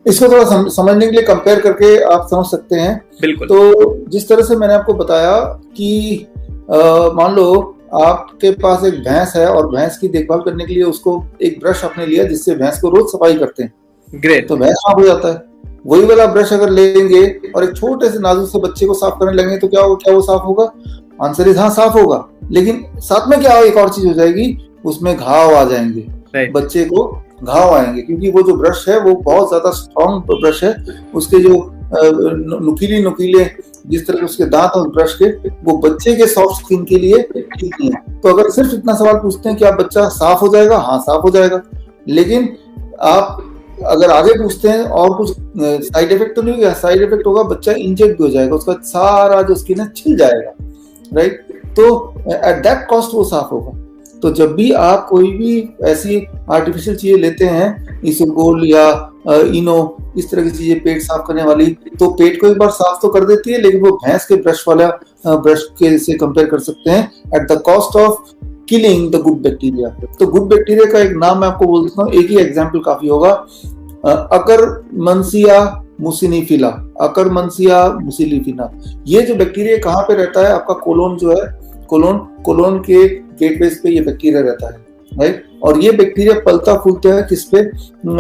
इसको थोड़ा समझने के लिए कंपेयर करके आप समझ सकते हैं। बिल्कुल। तो जिस तरह से मैंने आपको बताया कि मान लो आपके पास एक भैंस है और भैंस की देखभाल करने के लिए उसको एक ब्रश आपने लिया जिससे भैंस को रोज सफाई करते हैं, ग्रेट। तो भैंस साफ हो जाता है। वही वाला ब्रश अगर लेंगे और एक छोटे से नाजुक से बच्चे को साफ करने लगेंगे तो क्या होगा? क्या वो साफ होगा? आंसर इज हाँ, साफ होगा। लेकिन साथ में क्या एक और चीज हो जाएगी, उसमें घाव आ जाएंगे, बच्चे को घाव आएंगे, क्योंकि वो जो ब्रश है वो बहुत ज्यादा स्ट्रॉन्ग ब्रश है। उसके जो नुकीले जिस तरह के उसके दांत और ब्रश के, वो बच्चे के सॉफ्ट स्किन के लिए ठीक नहीं है। तो अगर सिर्फ इतना सवाल पूछते हैं कि आप बच्चा साफ हो जाएगा, हाँ साफ हो जाएगा। लेकिन आप अगर आगे पूछते हैं और कुछ साइड इफेक्ट तो नहीं होगा, साइड इफेक्ट होगा बच्चा इंजेक्ट भी हो जाएगा, उसका सारा जो स्किन है छिल जाएगा, राइट। तो एट दैट कॉस्ट वो साफ होगा। तो जब भी आप कोई भी ऐसी आर्टिफिशियल चीजें लेते हैं, इसोगोल या इनो, इस तरह की चीजें पेट साफ करने वाली, तो पेट को एक बार साफ तो कर देती है, लेकिन वो भैंस के ब्रश वाला ब्रश के से कंपेयर कर सकते हैं at the cost of killing the good bacteria. तो गुड बैक्टीरिया का एक नाम मैं आपको बोल देता हूँ, एक ही एग्जाम्पल काफी होगा। अकरमंसिया मुसिनिफिला, अकरमंसिया मुसिनिफिला, ये जो बैक्टीरिया कहाँ पे रहता है? आपका कोलोन जो है, कोलोन के गेटवेज पे ये बैक्टीरिया रहता है, राइट। और ये बैक्टीरिया पलता फूलता है किस पे?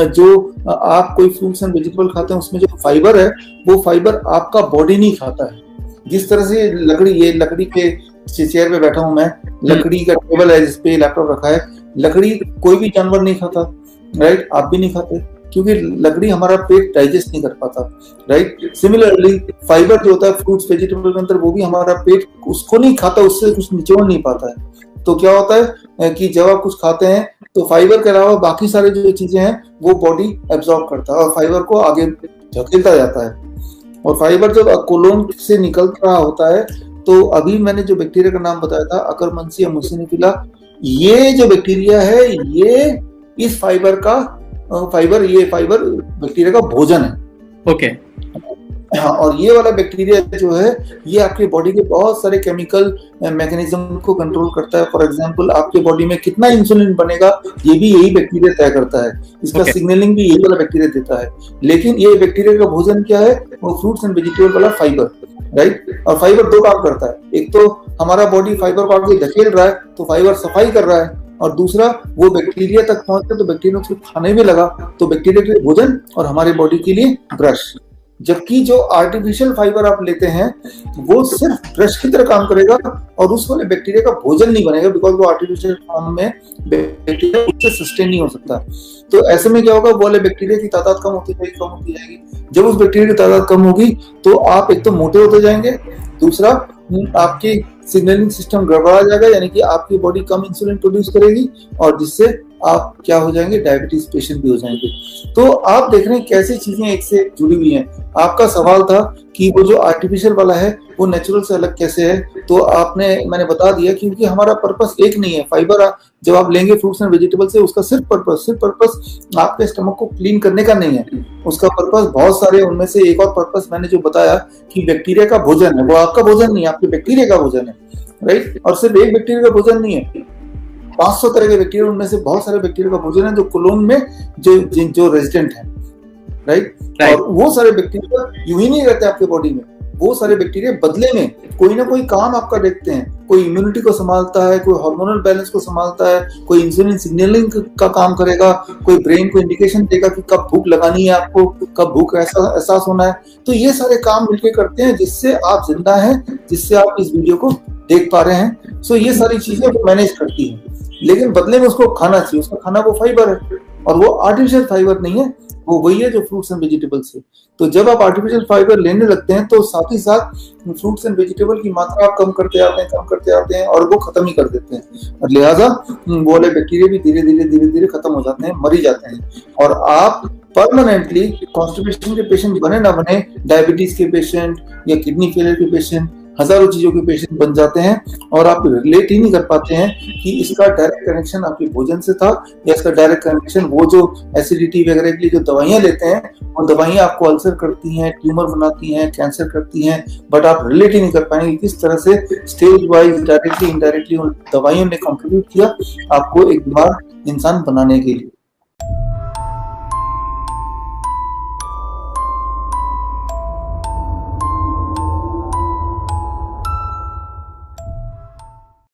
जो आप कोई फ्रूट्स एंड वेजिटेबल खाते हैं उसमें जो फाइबर है, वो फाइबर आपका बॉडी नहीं खाता है। जिस तरह से लकड़ी, ये लकड़ी के चेयर पे बैठा हूं मैं, लकड़ी का टेबल है जिसपे लैपटॉप रखा है, लकड़ी कोई भी जानवर नहीं खाता, राइट। आप भी नहीं खाते, क्योंकि लकड़ी हमारा पेट डाइजेस्ट नहीं कर पाता, राइट। सिमिलरली फाइबर जो होता है फ्रूट्स वेजिटेबल के अंदर, वो भी हमारा पेट उसको नहीं खाता, उससे कुछ निचोड़ नहीं पाता है। तो क्या होता है कि जब आप कुछ खाते हैं तो फाइबर के अलावा बाकी सारे जो चीजें हैं वो बॉडी एब्जॉर्ब करता है और फाइबर को आगे धकेलता जाता है। और फाइबर जब कोलोन से निकल रहा होता है, तो अभी मैंने जो बैक्टीरिया का नाम बताया था अकरमंसिया मुसिनिफिला, ये जो बैक्टीरिया है ये इस फाइबर बैक्टीरिया का भोजन है। ओके। हाँ, और ये वाला बैक्टीरिया जो है ये आपके बॉडी के बहुत सारे केमिकल मैकेनिज्म को कंट्रोल करता है। फॉर एग्जांपल आपके बॉडी में कितना इंसुलिन बनेगा ये भी यही बैक्टीरिया तय करता है, इसका सिग्नलिंग भी यही वाला बैक्टीरिया देता है। लेकिन ये बैक्टीरिया का भोजन क्या है? वो फ्रूट्स एंड वेजिटेबल वाला फाइबर, राइट। और फाइबर दो काम करता है, एक तो हमारा बॉडी फाइबर को आगे धकेल रहा है तो फाइबर सफाई कर रहा है, और दूसरा वो बैक्टीरिया तक पहुंचते तो बैक्टीरिया उसको खाने में लगा, तो बैक्टीरिया के लिए भोजन और हमारे बॉडी के लिए ब्रश। जबकि जो आर्टिफिशियल फाइबर आप लेते हैं वो सिर्फ ब्रश की तरह काम करेगा और उस वाले बैक्टीरिया का भोजन नहीं बनेगा, बिकॉज वो आर्टिफिशियल फॉर्म में बैक्टीरिया उससे सस्टेन नहीं हो सकता। तो ऐसे में क्या होगा? वो वाले बैक्टीरिया की तादाद कम होती जाएगी। जब उस बैक्टीरिया की तादाद कम होगी तो आप एक तो मोटे होते जाएंगे, दूसरा आपकी सिग्नलिंग सिस्टम गड़बड़ा जाएगा, यानी कि आपकी बॉडी कम इंसुलिन प्रोड्यूस करेगी और जिससे आप क्या हो जाएंगे? डायबिटीज पेशेंट भी हो जाएंगे। तो आप देख रहे हैं कैसी चीजें एक से जुड़ी हुई हैं। आपका सवाल था कि वो जो आर्टिफिशियल वाला है वो नेचुरल से अलग कैसे है, तो मैंने बता दिया क्योंकि हमारा पर्पस एक नहीं है। फाइबर जब आप लेंगे फ्रूट्स एंड वेजिटेबल से, उसका सिर्फ पर्पस आपके स्टमक को क्लीन करने का नहीं है, उसका पर्पस बहुत सारे, उनमें से एक और पर्पस मैंने जो बताया कि बैक्टीरिया का भोजन है, वो आपका भोजन नहीं है, आपके बैक्टीरिया का भोजन है, राइट। और सिर्फ एक बैक्टीरिया का भोजन नहीं है, 500 तरह के बैक्टीरिया, उनमें से बहुत सारे बैक्टीरिया का भोजन है जो कोलोन में जो रेजिडेंट है, राइट। और वो सारे बैक्टीरिया यूं ही नहीं रहते आपके बॉडी में, वो सारे बैक्टीरिया बदले में कोई ना कोई काम आपका देखते हैं। कोई इम्यूनिटी को संभालता है, कोई हार्मोनल बैलेंस को संभालता है, कोई इंसुलिन सिग्नलिंग का काम करेगा, कोई ब्रेन को इंडिकेशन देगा कि कब भूख लगानी है आपको, कब भूख एहसास होना है। तो ये सारे काम मिलकर करते हैं जिससे आप जिंदा हैं, जिससे आप इस वीडियो को देख पा रहे हैं। सो ये सारी चीजें वो मैनेज करती हैं, लेकिन बदले में उसको खाना चाहिए। उसका खाना वो फाइबर है और वो आर्टिफिशियल फाइबर नहीं है, वो वही है जो फ्रूट्स एंड वेजिटेबल्स है। तो जब आप आर्टिफिशियल फाइबर लेने लगते हैं तो साथ ही साथ फ्रूट्स एंड वेजिटेबल की मात्रा आप कम करते आते हैं और वो खत्म ही कर देते हैं, और लिहाजा वो वाले बैक्टीरिया भी धीरे धीरे खत्म हो जाते हैं, मर ही जाते हैं। और आप परमानेंटली कॉन्स्टिपेशन के पेशेंट बने ना बने, डायबिटीज के पेशेंट या किडनी फेलियर के पेशेंट, हजारों चीजों के पेशेंट बन जाते हैं और आप रिलेट ही नहीं कर पाते हैं कि इसका डायरेक्ट कनेक्शन आपके भोजन से था या इसका डायरेक्ट कनेक्शन वो जो एसिडिटी वगैरह के लिए जो दवाइयां लेते हैं, वो दवाइयां आपको अल्सर करती हैं, ट्यूमर बनाती हैं, कैंसर करती हैं, बट आप रिलेट ही नहीं कर पाएंगे किस तरह से स्टेज वाइज डायरेक्टली इनडायरेक्टली उन दवाइयों ने कंट्रीब्यूट किया आपको एक बीमार इंसान बनाने के लिए।